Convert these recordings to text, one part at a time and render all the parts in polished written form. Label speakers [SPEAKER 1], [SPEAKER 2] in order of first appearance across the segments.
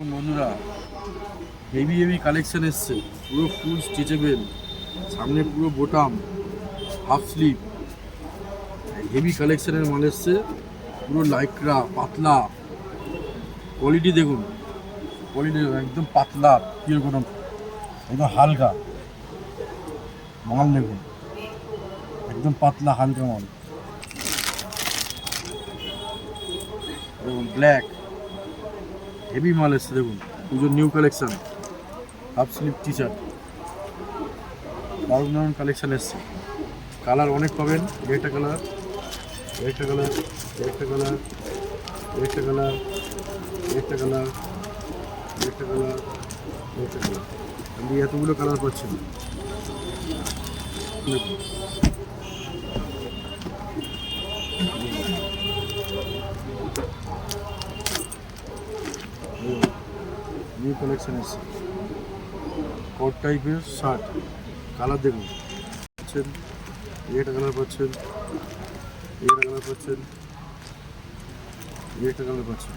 [SPEAKER 1] বন্ধুরা, heavy heavy collection এসছে, পুরো ফুল স্ট্রেচেবল, সামনে পুরো বোটাম, হাফ স্লিভ, হেভি কালেকশনের মাল এসছে, পুরো লাইক্রা, পাতলা কোয়ালিটি দেখুন, কোয়ালিটি একদম পাতলা, কীরকম একদম হালকা মাল দেখুন, একদম পাতলা হালকা মাল দেখুন, ব্ল্যাক হেভি মাল এসছে দেখুন, পুজোর new collection, half sleeve T shirt, দারুণ দারুণ কালেকশন এসছে, কালার অনেক পাবেন, একটা কালার, একটা কালার, একটা কালার, একটা কালার, একটা কালার, একটা কালার, একটা কালার, আপনি এতগুলো কালার পাচ্ছেন দেখুন। নিউ কালেকশন এসছে, কোট টাইপের শার্ট, কালার দেখুন পাচ্ছেন, একটা কালার পাচ্ছেন, একটা কালার পাচ্ছেন, একটা কালার পাচ্ছেন,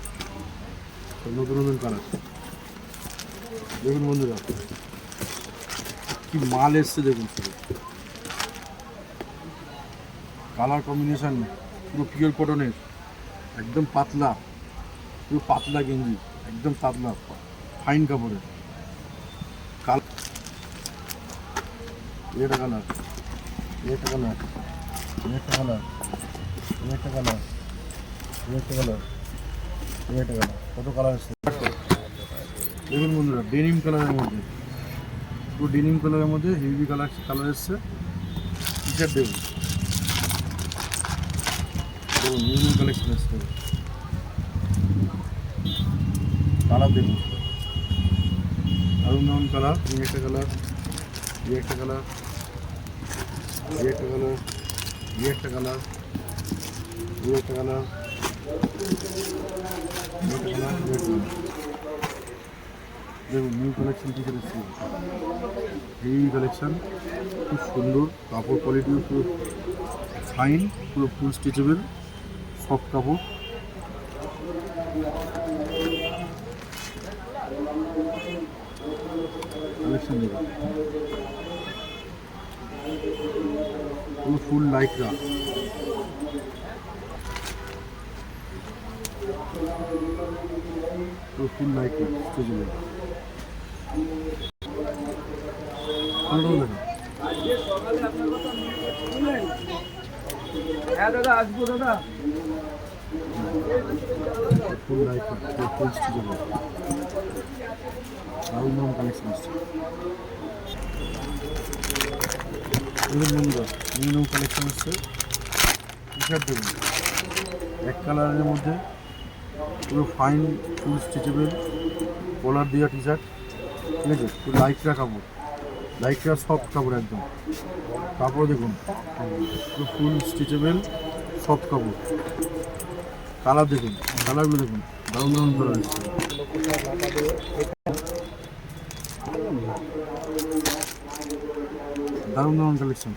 [SPEAKER 1] সব নতুন নতুন কালার দেখুন বন্ধুরা, কি মাল এসছে দেখুন, শুধু কালার কম্বিনেশন পুরো পিওর কটনের, একদম পাতলা, পুরো পাতলা গেঞ্জি, একদম পাতলা ফাইন কাপড়ের এটা কালার, এটা কালার, এটা কালার, এটা কালার, এটা কালার, এটা কালার, কত কালার এসছে দেখুন বন্ধুরা, ডেনিম কালারের মধ্যে, পুরো ডেনিম কালারের মধ্যে হেভি কালার এসছে, টি শার্ট দেখুন, দেখুন নিউ নিউ কালেকশন এসছে, কালার দেখুন, দারুণ দারুণ কালার, একটা কালার, একটা কালার, একটা কালার, একটা কালার, একটা কালার, একটা কালার, দেখুন নিউ কালেকশন টি শার্ট এসছে, এই কালেকশন খুব সুন্দর, কাপড় কোয়ালিটিও পুরো ফাইন, পুরো ফুল স্ট্রেচেবল, সফট কাপড়, কালেকশন দেখুন, পুরো ফুল লাইক্রা, পুরো ফুল লাইক্রা স্ট্রেচেবল,
[SPEAKER 2] হ্যাঁ দাদা, আসবো দাদা।
[SPEAKER 1] ফুল লাইক্রা, ফুল স্ট্রেচেবল, দারুণ দারুণ কালেকশন আসছে দেখুন বন্ধুরা, নিউ নিউ কালেকশন আসছে, টি শার্ট দেখুন, এক কালারের মধ্যে পুরো ফাইন ফুল স্ট্রেচেবল কলার দেওয়া টি শার্ট, ঠিক আছে, পুরো লাইক্রা কাপড়, লাইক্রা সফট কাপড়, একদম কাপড় দেখুন, পুরো ফুল স্ট্রেচেবল সফট কাপড়, কালার দেখুন, কালারগুলো দেখুন, দারুণ দারুণ কালার এসছে, দারুণ দারুণ কালেকশন।